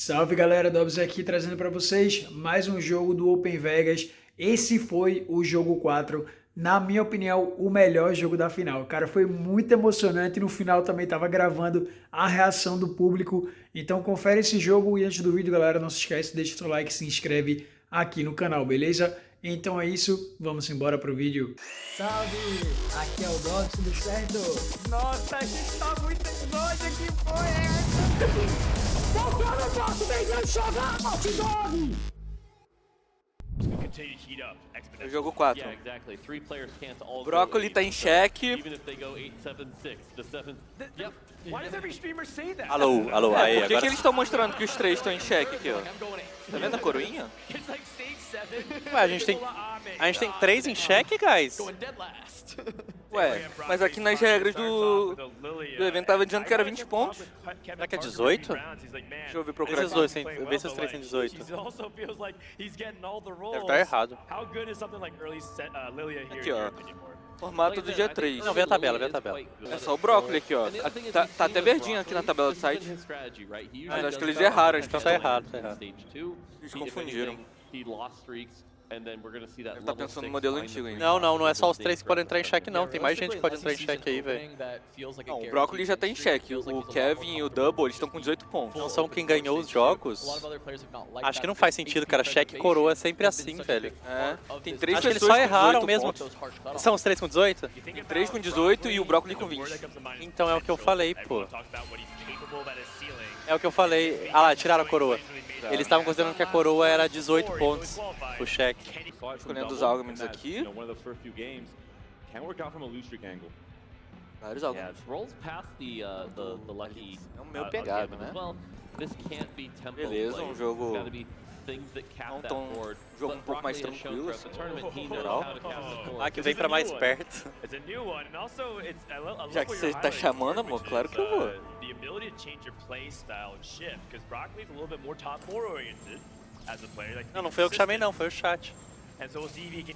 Salve galera, DobZ aqui trazendo para vocês mais um jogo do Open Vegas. Esse foi o jogo 4, na minha opinião, o melhor jogo da final. Cara, foi muito emocionante, no final também estava gravando a reação do público. Então confere esse jogo e antes do vídeo, galera, não se esquece, deixa o seu like e se inscreve aqui no canal, beleza? Então é isso, vamos embora pro vídeo. Salve! Aqui é o DobZ, tudo certo? Nossa, a gente tá muito exódio aqui, foi essa? Qual que é o negócio de jogar, Dog? O jogo 4. O Brócoli tá em xeque. Alô, aí, Por que agora... eles estão mostrando que os três estão em xeque aqui, ó? Tá vendo a coroinha? Ué, a gente tem 3 em xeque, guys? Ué, mas aqui nas regras do evento tava dizendo que era 20 pontos. Será que é 18? Deixa eu ver procurar Esses aqui. dois, vê se os 3 têm 18. Deve estar errado. Aqui, ó. Formato do dia 3. Não, vê a tabela, vê a tabela. É só o brócoli aqui, ó. Tá até verdinho aqui na tabela do site. Mas acho que eles erraram. Acho que Tá errado, tá errado. eles confundiram. Ele tá pensando no modelo antigo ainda. Não é só os 3 que podem entrar em xeque, não. Tem mais gente que pode entrar em xeque aí, velho. Não, o brócoli já tá em xeque. O Kevin e o Double, eles estão com 18 pontos. Não são quem ganhou os jogos? Acho que não faz sentido, cara. Xeque e coroa é sempre assim, velho. É, tem 3 Acho que eles pessoas só com erraram 18 mesmo. pontos. São os 3 com 18? Tem 3 com 18 e o brócoli com 20. Então é o que eu falei, pô. É o que eu falei. Ah lá, tiraram a coroa. Eles estavam considerando que a coroa era 18 pontos, o cheque. Escolhendo os argumentos aqui. Vários argumentos. É um meio pegado, né? Beleza, um jogo um jogo um pouco mais tranquilo, assim, no geral. Ah, que vem pra mais perto. Já que você tá chamando, amor, claro que eu vou. Não foi eu que chamei não, foi o chat. And so we'll see if he can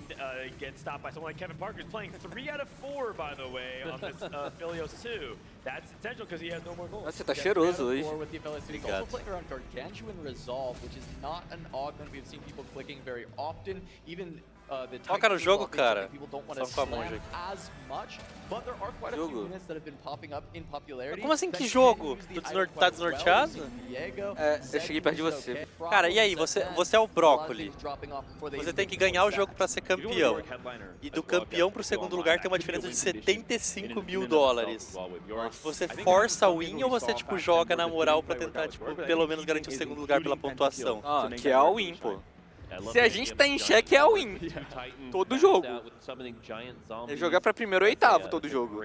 get stopped by someone like Kevin Parker, who's playing 3 out of 4, by the way, on this Philios 2. That's essential because he has no more goals. Nossa, você tá cheiroso hoje. Obrigado. Also playing around Gargantuan Resolve, which is not an augment we've seen people clicking very often. Even the Foca no jogo, cara. People don't want to Só com a monja slam aqui. as much, but there are quite a few units that have been popping up in popularity. Como assim, que jogo? Tu tá desnorteado? É, eu cheguei perto de você. Cara, e aí, você é o brócoli. Você tem que ganhar o jogo pra ser campeão. E do campeão pro segundo lugar tem uma diferença de 75 mil dólares. Você força o win ou você, tipo, joga na moral pra tentar, tipo, pelo menos garantir o segundo lugar pela pontuação? Ah, que é a win, pô. Se a gente tá em xeque, é a win. Todo jogo. É jogar pra primeiro ou oitavo todo jogo.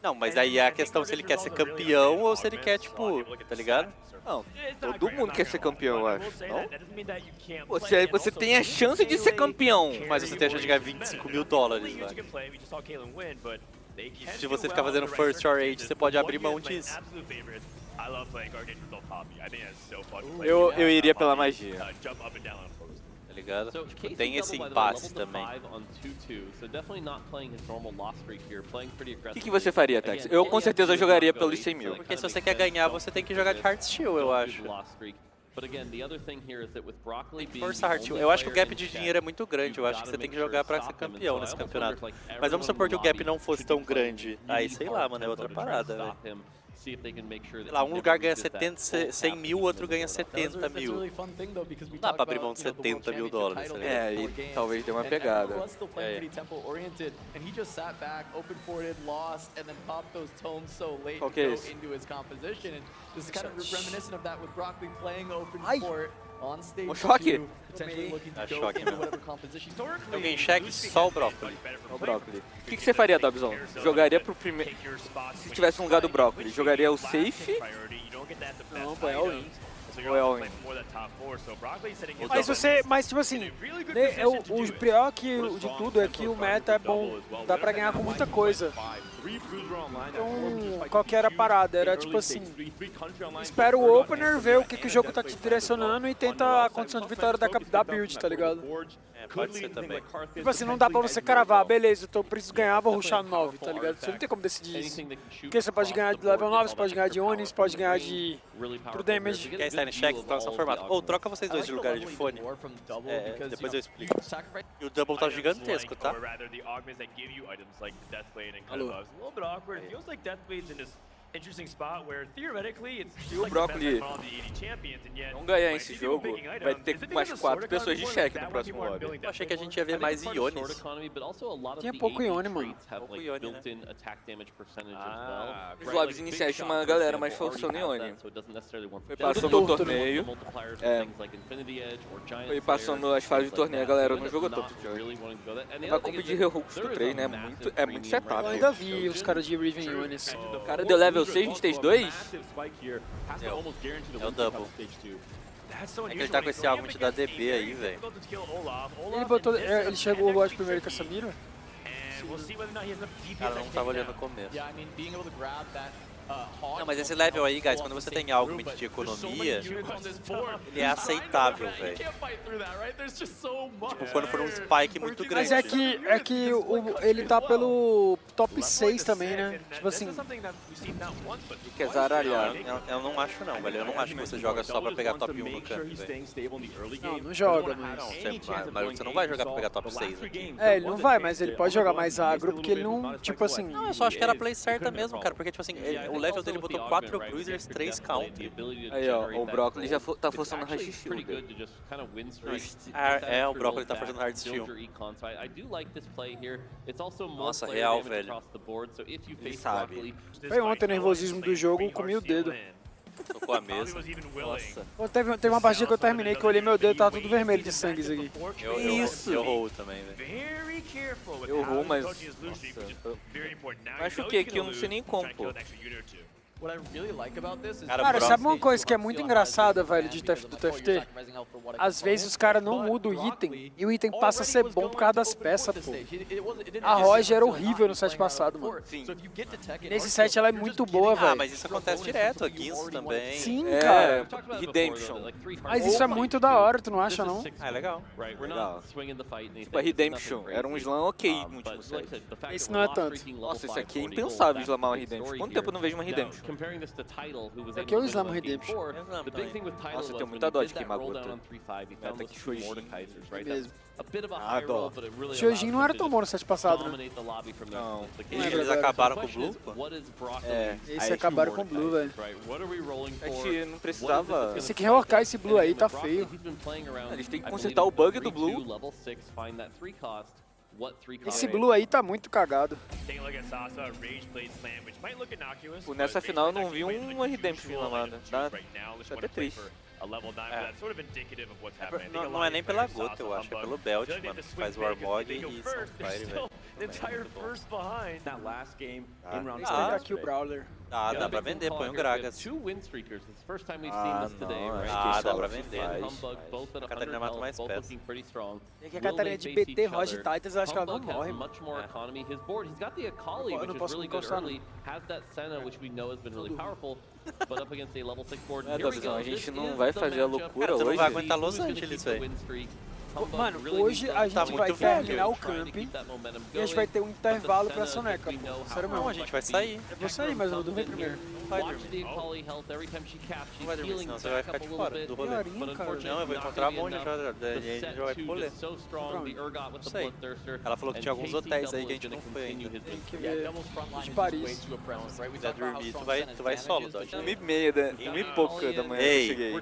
Não, mas aí é a questão se ele quer ser campeão ou se ele quer, tipo, tá ligado? Não, todo mundo quer ser campeão, eu acho. Não? Você tem a chance de ser campeão. Mas você tem a chance de ganhar 25 mil dólares, velho. Se você ficar fazendo first or age, você pode abrir mão disso. Eu iria pela magia. Tá ligado? Tipo, tem esse impasse também. O que você faria, Tex? Eu com certeza jogaria pelos 100 mil. Porque se você quer ganhar, você tem que jogar de Hard Steel, eu acho. Tem que forçar Hard Steel. Eu acho que o gap de dinheiro é muito grande, eu acho que você tem que jogar pra ser campeão nesse campeonato. Mas vamos supor que o gap não fosse tão grande. Aí, sei lá, mano, é outra parada, velho. Sei lá, um lugar ganha 100 mil, o outro ganha 70 mil. Não dá pra abrir mão de 70 mil dólares, tá ligado? É, e talvez dê uma pegada. Qual que é esse? Ai! Um choque? Dá choque mesmo. Alguém em xeque, só o brócoli. O brócoli. O que você faria, Dobzão? Jogaria pro primeiro... Se tivesse no lugar do brócoli, jogaria o safe? Não, põe all-in. Ou é all-in? Mas tipo assim, o pior de tudo é que o meta é bom, dá pra ganhar com muita coisa. Então, qual que era a parada? Era tipo assim, espera o opener, vê o que o jogo tá te direcionando e tenta a condição de vitória da build, tá ligado? Pode ser também. Tipo assim, não dá pra você cravar, beleza, eu preciso ganhar, vou rushar 9, tá ligado? Você não tem como decidir isso. Porque você pode ganhar de level 9, você pode ganhar de Oni, você pode ganhar de pro damage. Quer estar em check? Tá no formato. Ou troca vocês dois de lugar de fone. Depois eu explico. E o double tá gigantesco, tá? Alô. Interesting spot where theoretically it's Se o Brócoli não ganhar esse jogo, vai ter mais 4 pessoas de check no próximo lobby. Eu achei que a gente ia ver mais Iones. Tinha pouco Ione, mano. Pouco Ione, né? Os lobbies iniciais tinha uma galera mais forçando Ione. Foi passando o torneio. Foi passando as fases do torneio, a galera não jogou tanto de Ione. Vai competir Hulks do 3, né? É muito setup. Eu ainda vi os caras de Riven Iones. O cara deu level 6 no stage 2? É o double. É que ele tá com esse algo da DB aí, velho. Ele chegou o bot primeiro com essa mira? Cara, não tava olhando no começo. Não, mas esse level aí, guys, quando você tem algo de economia, ele é aceitável, velho. Tipo, quando for um spike muito grande. Mas é que ele tá pelo top 6 também, né? Tipo assim, E quer zaralhar. Eu não acho não, velho. Eu não acho que você joga só pra pegar top 1 no campo, velho. não joga, mas... Mas você não vai jogar pra pegar top 6 aqui. Ele não vai, mas ele pode jogar mais agro, porque ele não, tipo assim... Não, eu só acho que era a play certa mesmo, cara. Porque, tipo assim, o level dele botou 4 bruisers, 3 counter. Aí, ó, o Brócoli já tá forçando Hard Shield. O Brócoli tá fazendo hard shield. Nossa, real, velho. Ele sabe. Foi ontem o nervosismo do jogo, comi o dedo. Tocou a mesa. Nossa. Pô, teve uma partida que eu terminei que eu olhei meu dedo, tava tudo vermelho de sangue isso aqui. Eu roll também, velho. Eu vou, mas... Nossa, eu machuquei aqui, eu não sei nem como, pô. Cara, sabe uma coisa que é muito engraçada, velho, do TFT? Às vezes os caras não mudam o item e o item passa a ser bom por causa das peças, pô. A Roger era horrível no set passado, mano. Sim. Nesse set ela é muito boa, velho. Mas isso acontece direto, a Guinness também. Sim, cara. Redemption. Mas isso é muito da hora, tu não acha, não? É legal. Legal. Tipo, a Redemption era um slam ok no último set. Esse não é tanto. Nossa, isso aqui é impensável slamar uma Redemption. Quanto tempo eu não vejo uma Redemption? Isso aqui é o Slam Redemption. Nossa, eu tenho muita dó de queimar gota. Meta que Shojin. Mesmo. Ah, dó. Shojin não era tão bom no set passado, né? Não. Eles acabaram com o Blue, pô? Esse acabaram com o Blue, velho. É que não precisava... Esse aqui reworkar esse Blue aí tá feio. Eles têm que consertar o bug do Blue. Esse Blue aí tá muito cagado. Pô, nessa final eu não vi uma Redemption slamada. Dá até triste. Não é nem pela gota, eu acho. É pelo belt, mano. Faz o Warmog e Sunfire, velho. Dá aqui o Brawler. Dá pra vender, põe o Gragas. Dá pra vender. A Catarina mata mais peças. E que a Catarina de BT, Roger Titans, eu acho que ela não morre. Eu não posso me encostar, não. DobZ, a gente não vai fazer a loucura Tu não hoje. vai aguentar Los Angeles, velho. Mano, hoje a gente vai terminar o camping e a gente vai ter um intervalo pra soneca, pô. Sério mesmo. Não, a gente vai sair. Eu vou sair, mas eu vou dormir primeiro. Não vai dormir. Não vai dormir, senão você vai ficar de fora do rolê. Meia horinha, cara. Não, eu vou encontrar a Monja já, daí a gente já vai pro rolê. Não sei. Ela falou que tinha alguns hotéis aí que a gente não foi ainda. Tem que ver de Paris. Se quiser dormir, tu vai solo, Dodge. 1h30 da manhã eu cheguei.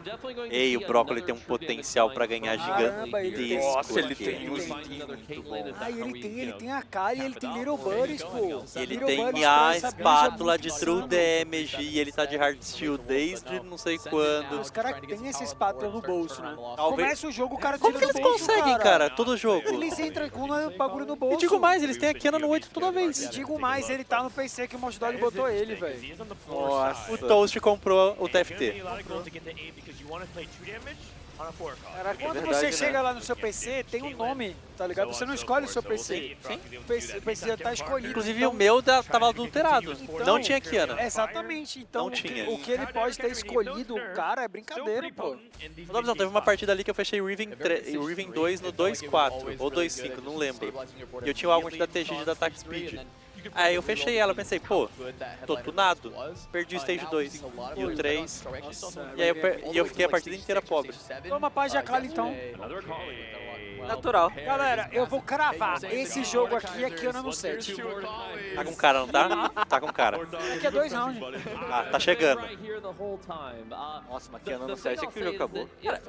Ei, o Brócoli tem um potencial pra ganhar Caramba, ele tem- gigantesco. Nossa, ele aqui. tem uns itens muito bons. Ah, ele tem a cara e ele tem Little Buddies, pô. Ele Little tem Buddies a pra essa bicha espátula muito de insana, True pô. Damage e ele tá de Hard Steel desde não sei quando. Os caras têm essa espátula no bolso, né? Talvez- Começa o jogo, o cara Como tira que do eles bolso, conseguem, cara? Todo jogo. Eles entram com o bagulho no bolso. E digo mais, eles têm a Kena no 8 toda E vez. digo mais, ele tá no PC que o Monstros botou ele, velho. Nossa. O Toast comprou o TFT. Cara, quando verdade, você né? chega lá no seu PC tem um nome, tá ligado? Você não escolhe o seu PC. Sim. O PC já tá escolhido. Inclusive então, o meu tava adulterado. Não tinha Kiana. Exatamente. Então Não tinha. o que ele pode ter escolhido, cara, é brincadeira, pô. Não, teve uma partida ali que eu fechei o Riven 2 no 2.4 ou 2.5, não lembro. E eu tinha algo da TG de Ataque Speed. Aí eu fechei ela, pensei, pô, tô tunado. Perdi o Stage 2 e o 3. E aí eu fiquei a partida inteira pobre. Toma paz de Akali, então. Natural. Galera, eu vou cravar. Esse jogo aqui é Kiana no 7. Tá com cara, não tá? Tá com cara. Aqui é 2 rounds. Ah, tá chegando. Nossa, mas Kiana no 7 é que o jogo acabou. Cara,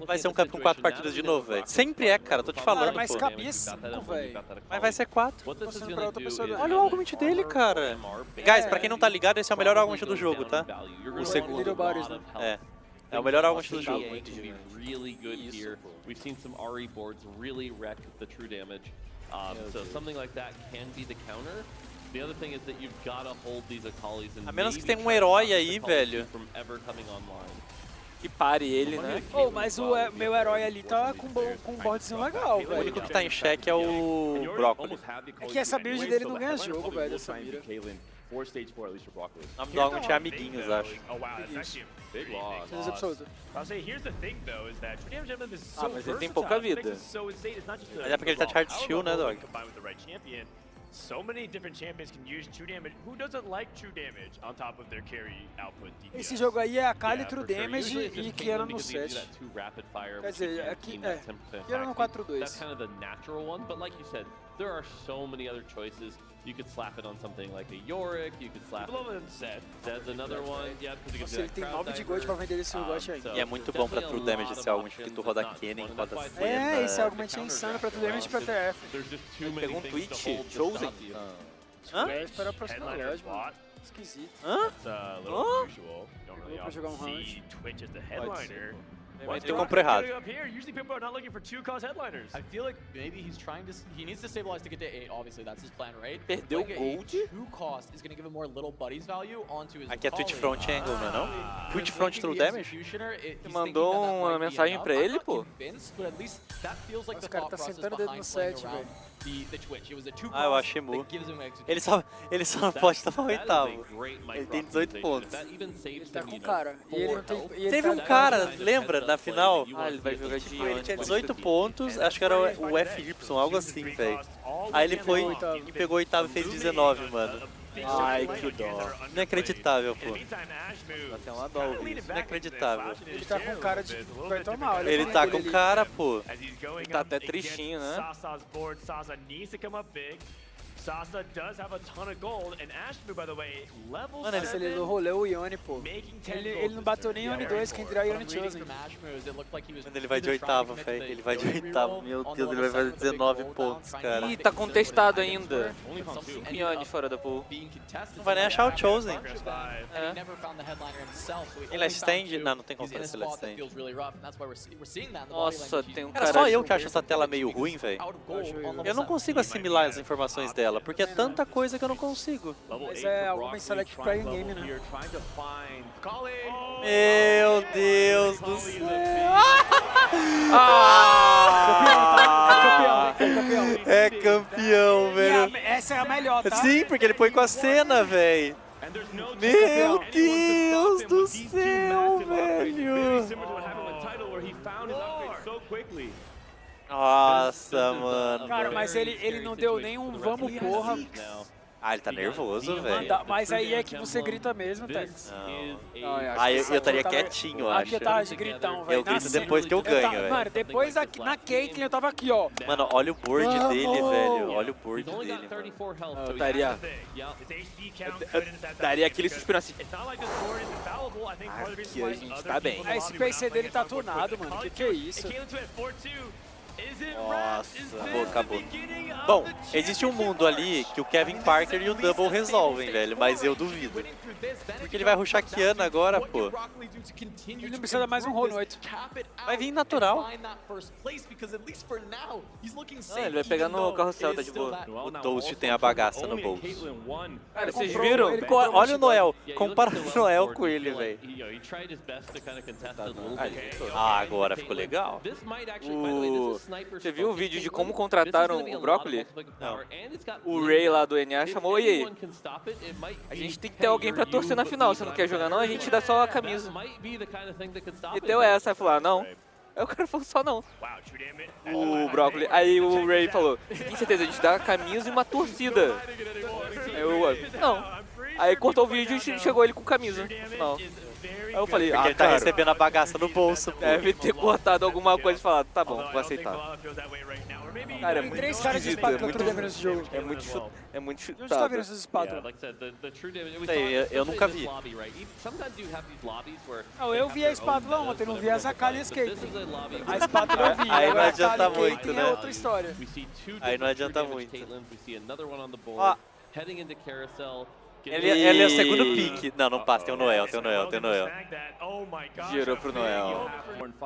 vai ser um campo com 4 partidas de novo, velho. Sempre é, cara, tô te falando, Mas pô. cabia 5, velho. Mas vai ser 4. Mostrando pra outra pessoa. Olha o argument dele, cara. Guys, pra quem não tá ligado, esse é o melhor argument do jogo, tá? O segundo. Little Bodies, né? É o melhor argument do jogo. Really good here. We've seen some RE boards really wreck the true damage. So something like that can be the counter. The other thing is that you've got to hold these Akalis and A menos que maybe tenha um herói try to aí, stop the Akalis velho. from ever coming online. Que pare ele, né? Oh, mas o meu herói ali tá com um boardzinho legal, O único velho. que tá em xeque é o Brócolis. É que essa build dele não ganha jogo, velho, essa mira. For stage 4, at least for Broccoli. O nome do argument é Amiguinhos, acho. Oh wow, that's actually a big loss. Certeza absoluta. I'll say here's the thing though is that true damage Emblem is so mas ele tem versatile. pouca It makes vida. it so insane. It's not just Mas é porque ele tá de hard shield, né, dog? Combined with the right champion. So many different champions can use true damage. Who doesn't like true damage on top of their carry output DPS? Esse jogo aí é Akali, Yeah, True for sure. Damage Usually it's e just Kiana Caitlyn no because they do 7. that too rapid fire, Quer which you dizer, can't aqui team é. that 10% Kiana no attack. 4-2. That's kind of the natural one, but like you said, there are so many other choices. You could slap it on something like a Yorick, you could slap Below it than Zed. Zed's another one, yeah, because you can Nossa, do ele that tem crowd 9 de diver. gold pra vender esse Urgot ainda. E é muito bom pra True Damage esse argument, que tu roda Kennen, roda Senna. É, esse argument é insano pra True Damage e pra TF. There's just too many Pegou um things to Twitch, hold to Chosen. stop you. Hã? É, esperar a próxima Headliner loja, mano. bot. Esquisito. Hã? It's a little unusual. Don't really Pra jogar um often round. see Twitch as the headliner. Mas tu comprou errado. Up here, usually people are not looking for 2-cost headliners. I feel like maybe he's trying to. He needs to stabilize to get to 8. Obviously, that's his plan, right? Perdeu Like, gold. A 2 cost is going to give him more little buddies value onto his. Aqui é Twitch Akali. Front Angle, não é não? With Twitch Front making True the Damage? executioner, he's Você mandou thinking that that uma might be mensagem enough. pra I'm ele, not pô? convinced, but at least that feels like Nossa, the cara, thought tá process sentando o dedo behind no playing set, around velho. the Twitch. It was a 2 Ah, eu cost achei mu. that gives him execution. Ele só não pode tomar o oitavo. Ele tem 18 pontos. Ele tá com cara. E ele não tem. e ele Teve tá- um cara, lembra, na final? Ah, ele vai jogar de Ele tinha Ione. 18 pontos, acho que era o FY, algo assim, velho. Aí ele foi e pegou o oitavo e fez 19, mano. Ai, que dó. Inacreditável, pô. Até uma dó ouvir isso. Inacreditável. Ele tá com cara de. Vai tomar, olha. Ele pra tá ele com ali. cara, pô. Ele tá até tristinho, né? Sasa's board. Sasa needs to come up big. Sasa does have a ton of gold, and Ashmu, by the way, level Mano, ele 7, Ele rolou o Ione, pô. making 10 Ele gold não bateu this nem turn. Ione 2, quem dirá Ione Reading Chosen. from Ashmuz, it looked like he was Mano, ele vai de either trying to oitavo, commit velho. to the Ele vai de Yone oitavo. reroll Meu on the Deus, ele little vai fazer side with the big 19 gold pontos, down, cara. trying Ih, to tá make contestado certain ainda. that the items were, but Ione something fora da pool. being contested. Não vai nem achar o Chosen. And he never found the headliner himself, so he Em only last found stand? two. Não, não tem como He's in a fazer last spot that stand. feels really rough, and that's why we're seeing that in the body Nossa, language. tem um Cara, cara... só eu que acho essa tela meio ruim, velho. Out of gold on level Eu não 7. consigo assimilar as informações dela, porque é tanta coisa que eu não consigo. Mas é alguma select pra in-game, né? Meu Deus do céu. É campeão, velho. Essa é a melhor, tá? Sim, porque ele põe com a cena, velho. Meu Deus do céu, velho. Nossa, mano. Cara, mas ele não deu nem um vamos porra. Ah, ele tá nervoso, velho. Mas aí é que você grita mesmo, Tex. Ah, eu estaria quietinho, eu Aqui eu acho. tava de gritão, velho. Eu grito depois que eu ganho, velho. Mano, depois aqui, na Caitlyn eu tava aqui, ó. Mano, olha o board dele, velho. Olha o board He's only dele, got mano. 34 health, Eu so he daria... Daria aquele suspiro assim. Aqui a gente tá bem. Esse PC dele tá tunado, mano. Que é isso? Nossa, acabou. Bom, existe um mundo ali que o Kevin Parker e o Double resolvem, velho, mas eu duvido. Porque ele vai rushar Kiana agora, pô. Ele não precisa mais um roll no 8. Vai vir natural. Ele vai pegar no carrossel, tá de boa. O Toast tem a bagaça no bolso. Cara, vocês comprou- viram? ele Olha o Noel, compara o Noel com ele, velho. He tried his best to kind of contest it a little bit. Ah, agora ficou legal. This might actually finally, this is Você viu o vídeo de como contrataram o Broccoli? Não. O Ray lá do NA chamou, e aí? A gente tem que ter alguém pra torcer na final, você não quer jogar não? A gente dá só a camisa. E deu essa, aí falou, não. Aí o cara falou só não. O Broccoli. Aí o Ray falou, tem certeza, a gente dá a camisa e uma torcida. Aí eu, não. Aí cortou o vídeo e chegou ele com camisa. Não. Aí eu falei, porque ele tá recebendo a bagaça no bolso. Deve ter cortado alguma coisa e falado, tá bom, vou aceitar. Cara, é muito 3 caras de esquisito, espátula true damage nesse jogo. É muito Onde você tá chutado. vendo essas espátulas? Eu nunca vi. Não, eu vi a espátula ontem, não vi a Zakali Escape. A espátula eu vi, aí não agora adianta a Kali muito, Escape né? é outra história. Aí não adianta muito. Ó. Ele é o segundo pique. Não, não passa, tem o Noel, tem o Noel, tem o Noel. Girou pro Noel.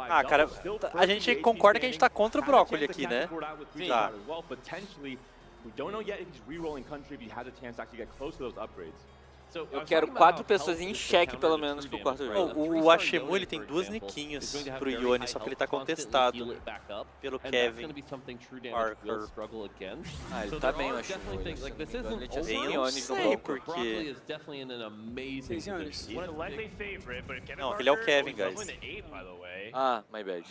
Ah, cara, a gente concorda que a gente tá contra o Broccoli aqui, né? Tá. Eu quero 4 pessoas em xeque, pelo menos, pro quarto jogo. O Ashemu, ele tem 2 niquinhos pro Yone, só que ele tá contestado pelo Kevin Parker. Ah, ele tá bem, eu acho. Eu não sei porque... Não, aquele é o Kevin, guys. Ah, my bad.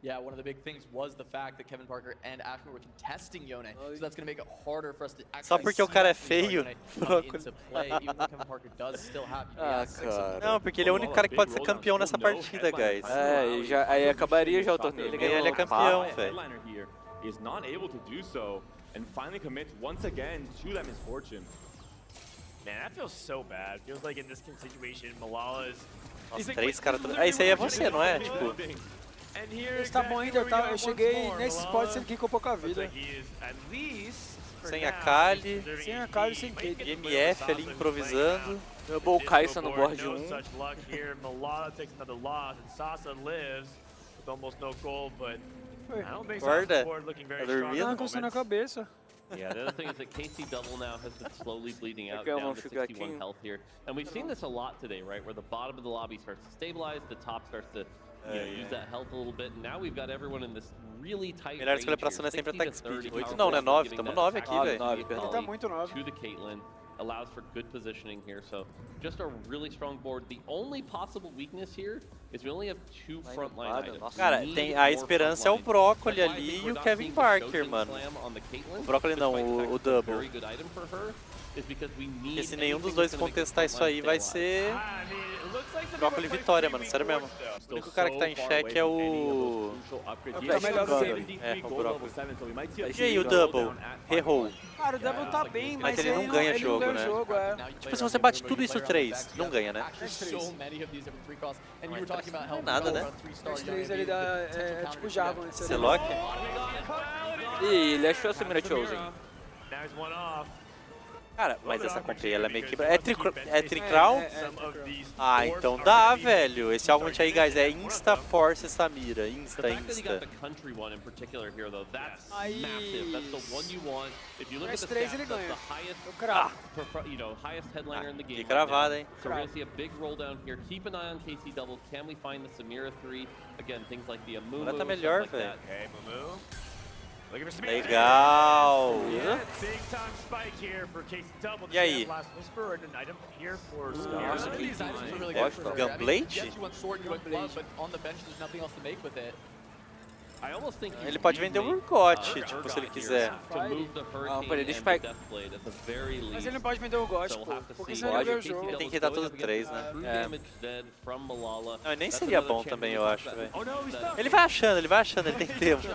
Yeah, one of the big things was the fact that Kevin Parker and Ashman were contesting Yone, so that's going to make it harder for us to actually Só porque o cara é feio? into play, even though Kevin Parker does still have cara. Não, porque ele é o único cara que pode ser campeão nessa partida, guys. É, e já, aí acabaria já o torneio. Ele ganhou, ele é campeão, velho. Man, that feels so bad. Feels like in this situation, Malala's... Nossa, 3 caras... Ah, isso aí é você, não é? Tipo... Esse tá bom ainda, tá? Eu cheguei nesse spot sendo que com pouca vida. Sem a Kali. Sem a Kali e sem Kate. MF ali improvisando. Double Kaisa no board 1. Acorda. Tá dormindo? Não, encostando na cabeça. Yeah, the other thing is that KC Double now has been slowly bleeding out down to 61 health here. And we've seen this a lot today, right? Where the bottom of the lobby starts to stabilize, the top starts to use that health a little bit. And now we've got everyone in this really tight Melhor range escolha pra cena é sempre here. Attack 60 to Speed. 30 8 não, né? 9. giving Tamo that 9 aqui, attack velho. speed Ele tá muito 9. to the Caitlyn. Allows for good positioning here, so just a really strong board. The only possible weakness here is we only have 2 frontline items. Cara, tem a esperança é o Broccoli ali e o Kevin Parker, mano. O Broccoli não, o Double. Porque se nenhum dos dois contestar isso aí, vai ser Broccoli vitória, mano, sério mesmo. O único cara que tá em xeque é o... Tá melhor do game. É, o Broccoli. E aí, o Double? Errou. Cara, o Double tá bem, mas ele não ganha jogo, não né? ganha jogo, é. Tipo, se você bate tudo isso 3, não ganha, né? Não é nada, né? Os 3 ali é tipo Jarvan. Você lock? Ih, ele achou a Samira Chosen. Cara, mas essa comp aí, ela é meio que... É Tricrown? Ah, então dá, velho. Esse Augment aí, guys, é Insta Force Samira. Insta. Aí... Mas 3 ele ganha. Eu cravo. Que cravada, hein? So we're going to see a big roll down here. Keep an eye on KC Double. Can we find the Samira 3? Again, things like the Amumu. Ela tá melhor, stuff like velho. that. Legal! E aí? Gunblade? Ele pode vender o Urgot, tipo, se ele quiser. Não, peraí, deixa eu pegar. Mas ele não pode vender o Ghost, pô. Porque senão ele ganha o jogo. Ele tem que dar tudo 3, né? Não, e nem seria bom também, eu acho, velho. Ele vai achando, ele tem tempo.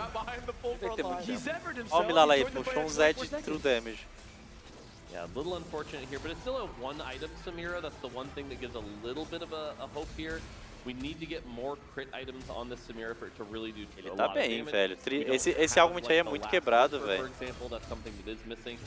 Olha o Milala aí, puxou um Z de True Damage. Yeah, a little unfortunate here, but it's still a one item Samira. That's the one thing that gives a little bit of a hope here. We need to get more crit items on this Samira for it to really do Ele a tá lot of bem, damage. velho. Esse Augment aí é muito quebrado, For velho. example, that's something that is missing.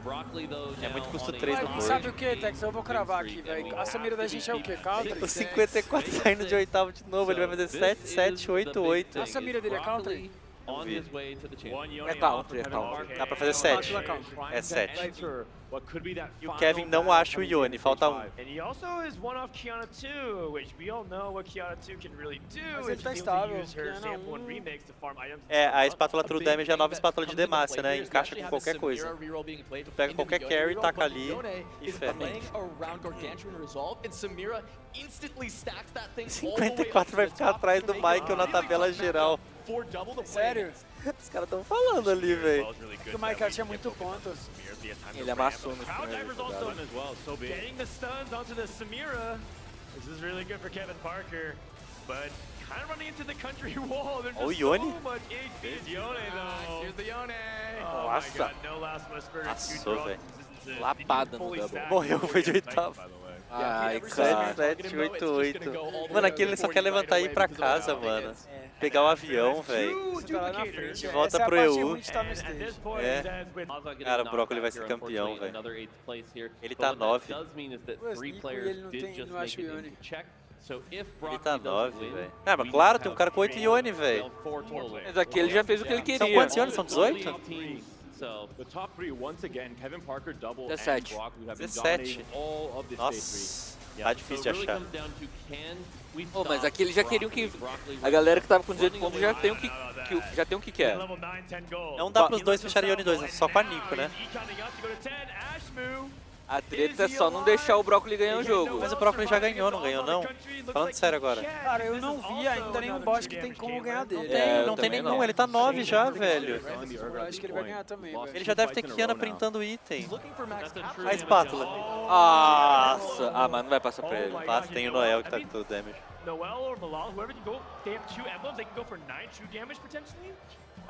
Broccoli, though, É muito now custo on a 3 no Mas board. sabe o que, Tex? Eu vou cravar aqui, velho. A Samira da gente é o quê? Country? O 54 saindo de oitavo de novo, ele vai fazer 7, 7, 8, 8. A Samira dele é country? on his way to the championship. É counter, é counter. Dá pra fazer 7. É 7. E o Kevin não acha o Yone, falta 1. And he also is one off Kiana 2, which we all know what Kiana 2 can really do. Mas ele is tá she's able to estável, use her Kiana sample and 1. remakes to farm items. É, a espátula True Damage é a nova espátula de Demacia, né? Encaixa com qualquer coisa. Tu pega qualquer carry, taca ali e ferra. 54 vai ficar atrás do Michael na tabela geral. Sério? Os caras tão falando ali, velho. Porque o Michael tinha muito ponto. Ele amassou no Crowd primeiro divers also jogada. getting the stuns onto the Samira. This is really good for Kevin Parker, but kind of running into the country wall. There's Oh, just Yone? so much HP. It's Yone though. Here's the Yone. Oh my Nossa. god, no last whisper. Passou, velho. Lapada no double. Morreu, foi de oitavo. Ai, cara. 7, 8, 8. Mano, aqui ele só quer levantar e ir pra casa, mano. Pegar o avião, velho. Você tá lá na frente. De volta Essa é a pro parte EU. ruim de estar no stage. Cara, o Brócoli vai ser campeão, velho. Ele tá 9. Ele ele não tem- não acha o Yone. Ele tá 9, velho. Ah, mas claro, tem um cara com 8 Yone, velho. Mas aqui ele já fez o que ele queria. São quantos Yone? São 18? The top three, once again, Kevin Parker, Double, and 17. Brock, who have been 17. dominating all of this Nossa, tá difícil de achar. Pô, mas aqui eles já queriam que... A galera que tava com 18 pontos já tem o que, já tem o que quer. Level 9, 10 gold. Não dá pros dois fecharem Yone 2, só com a Nico, né? A treta é só não deixar o Brócoli ganhar o jogo. Mas o Brócoli já ganhou, não ganhou não? Falando sério agora. Cara, eu não vi ainda nenhum boss que tem como ganhar dele. É, eu Não tem também nenhum, não. ele tá 9 já, velho. Eu acho que ele vai ganhar também, velho. Ele já deve ter Kiana printando item. A A espátula. Nossa! Ah, mas não vai passar pra ele. Passa, tem o Noel que tá com todo damage. Noel or Malal, whoever can go, they have 2 emblems, they can go for 9 true damage potentially.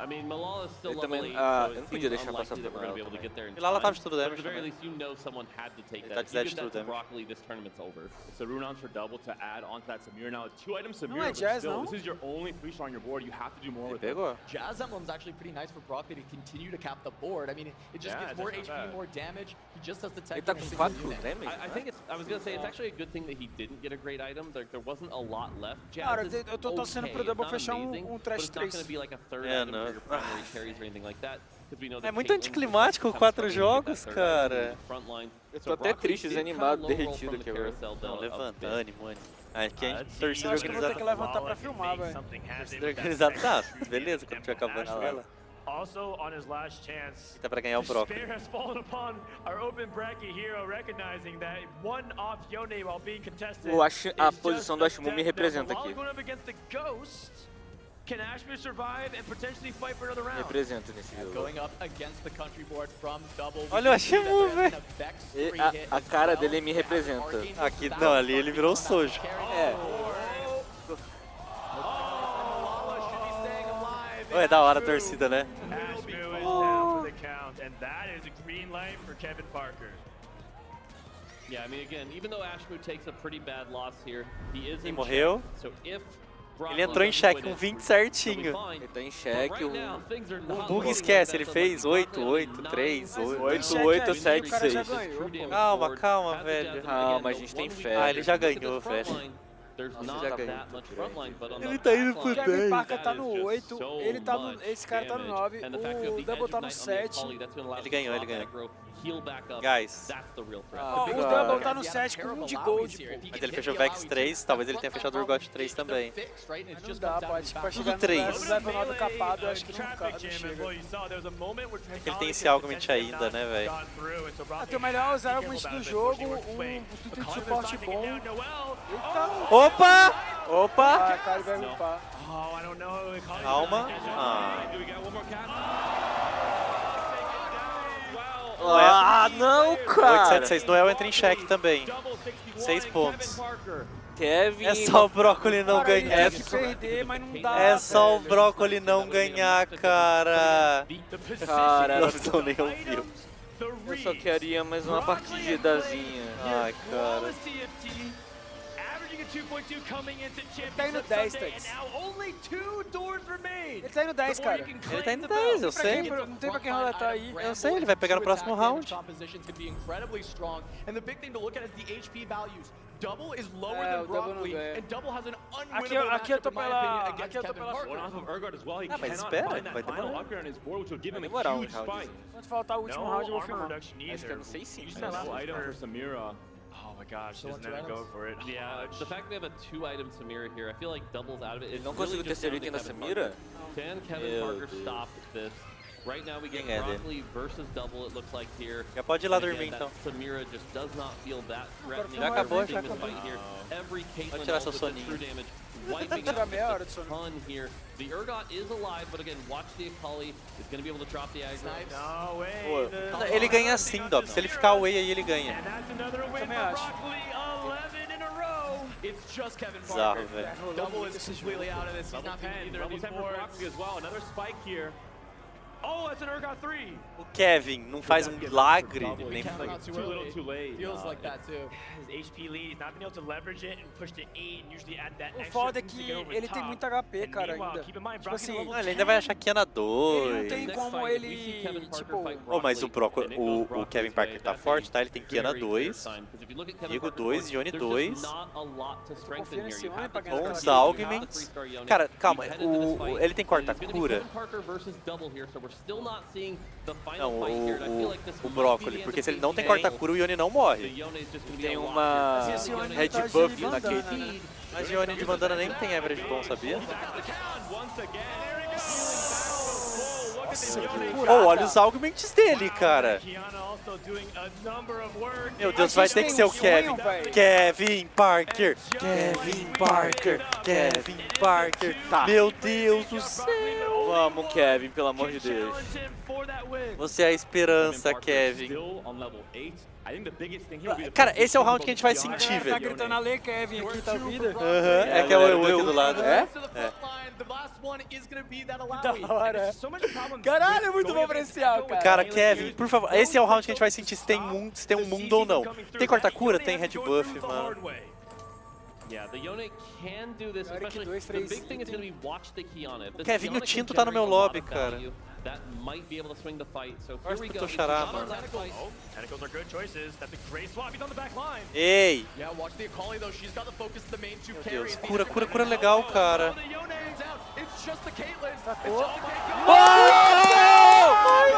I mean, Malala is still Ele level também- 8, ah, so eu it não podia seems deixar unlikely passar that pro we're gonna be Malala able to get there in E lá ela time. tava de tudo But damage at the very também. least, you know someone had to take Ele tá that. de If you 10 give de that tudo to damage. Broccoli, this tournament's over. It's a Runons for Double to add onto that Samir. Now, 2 items Samir, Não é but Jazz, still, não? this is your only 3-star on your board. You have to do more Ele with it. pegou. Jazz Emblem's actually pretty nice for Broccoli to continue to cap the board. I mean, it just Yeah, gives more that's not HP, bad. more damage. He just has the tech. Ele tá com 4 damage? I think it's. I was gonna say it's actually a good thing that he didn't get a great item. There wasn't a lot left. Cara, Jazz is eu tô torcendo okay, pro Double it's not fechar amazing, um but trash it's not 3. gonna be like a third É, item não. for your primary carries or anything like that. Because we know that É muito Caitlyn anticlimático, comes 4 from getting that jogos, third cara. item front line. Eu So tô até Broccoli triste, did desanimado, kinda low roll derretido from aqui the agora. carousel Não, a levanta, bit. ânimo, ânimo. Aqui a gente, Let's see. torcida acho que eu vou ter que organizada. levantar pra filmar, velho. Torcida organizada, tá, beleza, quando tiver acabando ela. Also on his last chance. Tá pra ganhar o Brócoli. Despair has fallen upon our open bracket hero, recognizing that one off Yone while being contested. A is posição just do a Ashmu me death representa knell. aqui. While going up against the Ghost, can Ashmu survive and potentially fight for another round? Representa nesse jogo. Going up against the country board from Double. Olha o Ashmu, velho. A cara dele me representa. Aqui, não, ali ele virou o Sojo. É. É da hora a torcida, né? Ashmu is down for the count, and that is a green light for Kevin Parker. Yeah, I mean, again, even though Ashmu takes a pretty bad loss here, he is E in morreu. check. So if Ele entrou em xeque com 20 certinho. Ele tá em xeque. Right now, things are O not Bug looking esquece, like ele that. fez So 8, Broccoli 8, on 3, 8. 8, 8, 7, o cara já 6. ganhou, pô. Calma, calma, velho. Calma, a gente tem fé. Ah, ele já ganhou, velho. There's Nossa, not já that ganhou. much frontline, but on Ele the tá indo backline, pro Kevin 10. Parker tá that no is just 8, so ele tá no, much esse cara tá no damage. 9, And the fact that o the Double edge tá no ignite on the 7. Akali, that's gonna allow Ele ganhou, the ele ganhou. aggro, heal back up. Guys. That's the real threat. Ó, o Double tá no 7 com 1 de gold, pô. Mas ele fechou Vex 3, talvez ele tenha fechado o Urgot 3 também. Mas não dá, pô, acho que pra chegar no 3. level 9 capado, eu acho que não Traffic jam chega. as well. You saw there was a moment where Ele tem esse augment ainda, né, velho? Tem o melhor usar alguns do jogo, um substituto de suporte bom. Eita! Opa! Opa! Ah, cara, vai upar. Oh, I don't know. Calma. Ah. Do we get one more cap? Ah, não, cara! 876, Noel entra em xeque também. 6 pontos. Kevin... É só o Brócoli não Cara, ele ganhar. tem que perder, mas não dá. É só o velho. Brócoli não ganhar, cara. Cara, Não nem ouviu. eu só queria mais uma partidazinha. Ai, cara. Ele tá indo 10, Tex. Ele tá indo 10, cara. Ele tá indo 10, eu sei. Não tem pra quem roletar aí. Eu sei, ele vai pegar no próximo round. Double is lower than Broccoli, and Double has an unwinnable Aqui eu tô matchup, in my opinion, pela... against Aqui eu tô Kevin pela... Parker. Going off of Urgot as well, he Ah, mas cannot espera, find vai that final demorar. upgrade on his board, which will give him a demorar huge round. spike. Quando faltar o último No round, eu vou armor filmar. reduction Acho que either. eu não sei sim. Use Nice that last item for for... Samira. Oh my gosh, So doesn't two even go items? for it. Yeah, the fact we have a 2-item Samira here, I feel like Double's out of it. It's Não really consigo just terceiro down to item na Kevin Samira? Parker. Can Kevin Meu Parker Deus. stop this? Right now we get Quem é dele? Broccoli versus Double, it looks like here. Já pode ir lá And dormir again, então. that Samira just does not feel that threatening. Já acabou, Everything já this acabou. fight here. Every Caitlyn tirar seu ult with the soninho. true damage, wiping Tirar out meia hora de just a sono. ton here. The Urgot is alive, but again, watch the Akali is going to be able to drop the aggro. No way. Pô, ele ganha assim, Dob. Se ele ficar away aí, ele ganha. And that's another win Também for acho. Broccoli, 11 in a row. It's just Kevin Bizarro, Parker. velho. Double is completely out of this. He's Double not being 10, either of double these 10 for boards. Broccoli as well. Another spike here. Oh, that's an Urgot 3. O Kevin não faz um milagre, nem Not too Too little, early. too late. Feels like that too. His HP lead, he's not being able to leverage it and push to 8 and usually add that O extra foda é boost que to get over ele the tem top. muito HP, And cara, meanwhile, ainda. keep in mind, Tipo Broccoli's assim, level ele ainda vai achar que Kiana ele não 2. tem Next como fight, if we see ele, Kevin Parker tipo... fight Oh, mas Broccoli, and it goes o Broccoli's Kevin way, Parker tá that's forte, a tá? Ele tem Kiana very clear 2. sign, because if you look at Kevin Diego Parker's 2, board, Yone there's 2. just not a lot to strengthen nesse here. You homem have pra the ganhar Yone, essa partida. you have the Augments. three-star Yone. Cara, calma, We head into this fight, ele tem quarta and it's gonna be cura? Kevin Parker versus Double here, so we're still not seeing the final Não, fight here, and I feel like this o might be Broccoli, the end porque of se ele não tem Teamfight. quarta cura, o Yone não The morre. Yone is just gonna be Tem a lock uma here. Esse Yone Red tá de buff bandana, na Caitlyn. né? Mas Yone de bandana nem tem average bom, sabia? once again. Look at the Yone. Oh, olha os augments dele, cara. Kiana also doing a number of work. Meu Deus, vai ter que ser o Kevin. Kevin Parker, Kevin Parker, Kevin Parker. Meu Deus do céu. Vamos, Kevin, pelo amor de Deus. Challenge him for that win. Você é a esperança, Parker Kevin. still on level 8. I think the biggest thing here will be the Cara, fact esse é o that round que a gente vai both sentir, Kiana Tá velho. gritando a Kevin aqui, tá vida? É que é o aqui do lado. To the front line, the last one is going to be that Alawi. Da hora. So much problem Caralho, é with muito going bom pra against esse algo, Echo cara. Cara, with Kevin, Kevin, por favor, esse é o round que a gente vai sentir se tem um mundo ou não. Tem quarta cura? Tem red buff, mano. Yeah, the Yone can do this, Agora que especially dois, the três big thing is going to item. be watch the Kiana. If this Kevin, o Kiana can Tinto tá no meu generate a lot lobby, of cara. value, that might be able to swing the fight. So here Gosto we do go. teu This is xará, not our mano. last fight. Oh, tentacles are good choices. That's a great swap. He's on the back line. Ei! Yeah, watch the Akali though. She's got the focus of the main two Meu carries. Deus, cura legal, cara. The Yone is out. It's just the Caitlyn. It's Sacou? just the Caitlyn.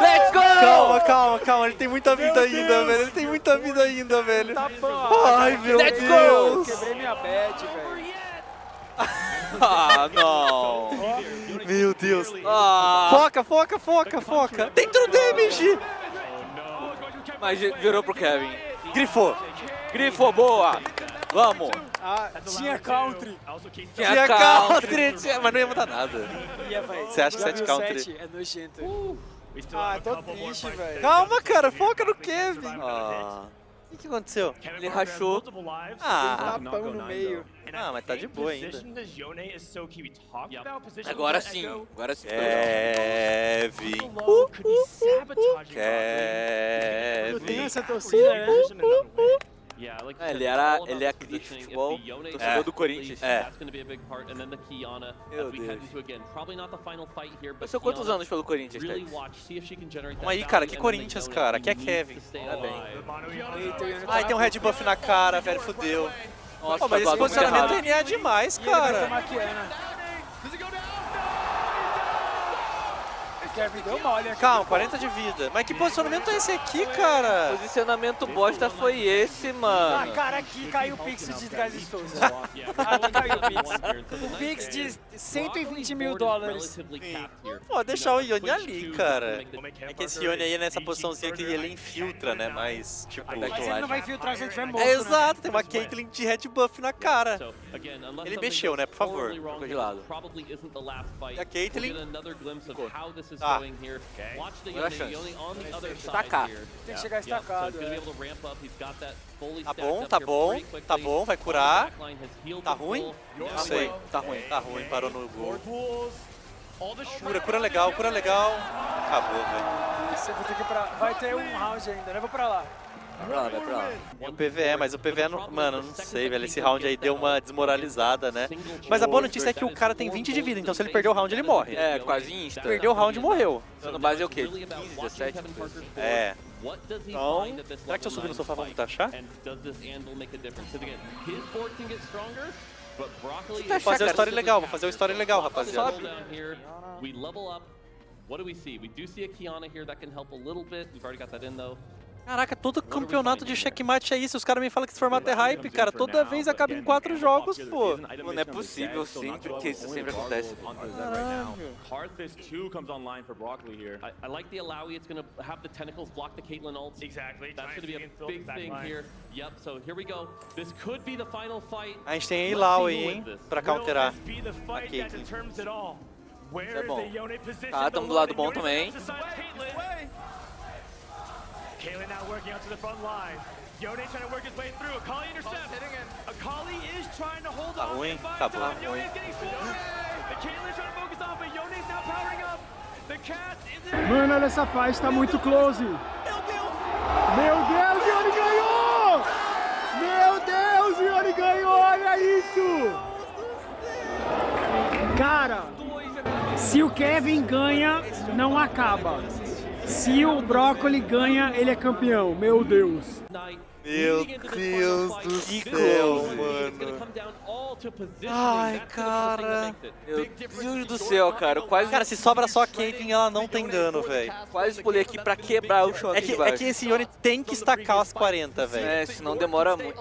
Let's go! Calma, ele tem muita vida ainda, velho. Ele tem muita vida ainda, velho. Tá bom. Ai, meu Let's Deus. Quebrei minha bet, velho. Ah, não! Meu Deus. Ah, Foca. Tem true damage. mas virou pro Kevin. Grifou. Grifo, boa! Vamos! Ah, tinha country. Tinha Country, mas não ia mudar nada. Ia, velho. Você acha que Já 7 viu country? 7? É nojento. Ah, tô triste, velho. Calma, cara, foca no Kevin. O que aconteceu? Ele rachou. Ah, Tapão no meio. mas tá de boa ainda. Agora sim, agora sim. Kevin. Eu tenho Kevin. essa torcida, né? Yeah, like É, I said, ele era- all about ele é positioning. crítico de If futebol, the Yone torcedor gets do Corinthians. released, É. that's gonna be a big part, and then the Kiana Meu as we head Deus. into again. Probably not the final fight here, but Passou quantos Kiana anos pelo Corinthians, really Ted? watch, see if she can generate that Vamos aí, cara, value, que and then the Corinthians, Yone cara, aqui é needs Kevin. to stay Tá bem. alive. Ai, tem um red buff na cara, velho, fudeu. Nossa, Pô, mas esse tá muito posicionamento errado. é demais, E ele vai cara. tomar Kiana. Kevin deu mole aqui. Calma, 40 de vida. Mas que posicionamento é esse aqui, cara? Posicionamento bosta foi esse, Ah, mano. cara, aqui caiu o Pix de Gás Souza. Aqui caiu o Pix. O Pix de 120 mil dólares. Pô, deixar o Yone ali, cara. É que esse Yone aí é nessa posiçãozinha que ele infiltra, né? Mas, tipo... Mas ele não vai filtrar se ele tiver morto, É né? exato, tem uma Caitlyn de red buff na cara. Ele mexeu, né? Por favor. Ficou de lado. E a Caitlyn? Tá. Agora a chance. Estacar. Tem que chegar estacado, Tá bom, vai curar. Tá ruim? Não sei. Tá ruim. Tá ruim, parou no gol. Cura legal. Acabou, velho. Você vai ter que ir pra... Vai ter um round ainda, né? Vou pra lá. Vai pra lá. E o PVE, mas o PVE, não, mano, não sei, velho. Esse round aí deu uma desmoralizada, né? Mas a boa notícia é que o cara tem 20 de vida, então se ele perder o round, ele morre. É, quase insta. Perdeu o round e morreu. No base é o quê? 15, 17? É. Então, será que se eu subir no sofá vamos taxar? Vou fazer uma história legal, rapaziada. What do we see? We do see a Kiana here that can help a little bit. We've already got that in though. Caraca, todo campeonato de checkmate é isso. Os caras me falam que esse formato é hype, cara. Toda vez acaba em 4 jogos, pô. Não é possível sempre que isso sempre acontece. I like the Alawi. It's going to have the tentacles block the Caitlyn ult. Exactly. That's going to be a big thing here. Yep, so here we go. This could be the final fight. A gente tem a Ilau aí, hein, pra counterar. Aqui. Isso é bom. Tá, estamos do lado bom também. Caitlyn now working out to the front line. Yone trying to work his way through. Akali intercepts. Akali is trying to hold on. Ruim, acabou. Yone is getting slow. The Caitlyn's trying to focus on, but Yone's now powering up. The cast isn't... Mano, olha essa faixa, tá muito close. Meu Deus, Yone ganhou! Meu Deus, Yone ganhou, olha isso! Cara, se o Kevin ganha, não acaba. Se o Brócoli ganha, ele é campeão. Meu Deus. Meu Deus do céu, mano. Ai, cara. Meu Deus do céu, cara. Quase, Cara, se sobra só a Caitlyn, ela não tem dano, velho. quase pulei aqui pra quebrar o chão aqui É que esse Yone tem que estacar as 40, velho. É, senão demora muito.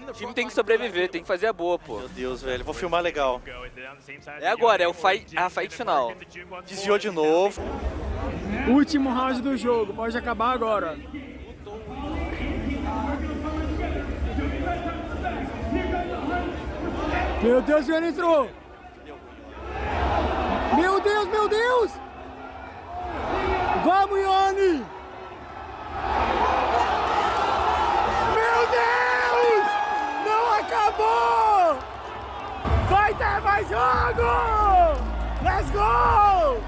O time tem que sobreviver, tem que fazer a boa, pô. Meu Deus, velho. Vou filmar legal. É agora, é a fight final. Desviou de novo. Último round do jogo, pode acabar agora. Meu Deus, ele entrou! Meu Deus, meu Deus! Vamos, Yone! Meu Deus! Não acabou! Vai ter mais jogo! Let's go!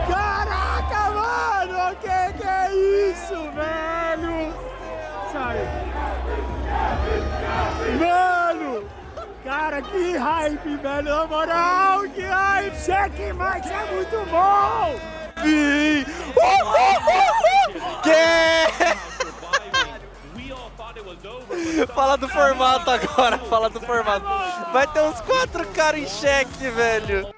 Caraca, mano! Que é isso, velho? Sai! Mano! Cara, que hype, velho! Na moral, que hype! Checkmate é muito bom! Sim! Fala do formato agora, fala do formato. Vai ter uns 4 caras em cheque, velho.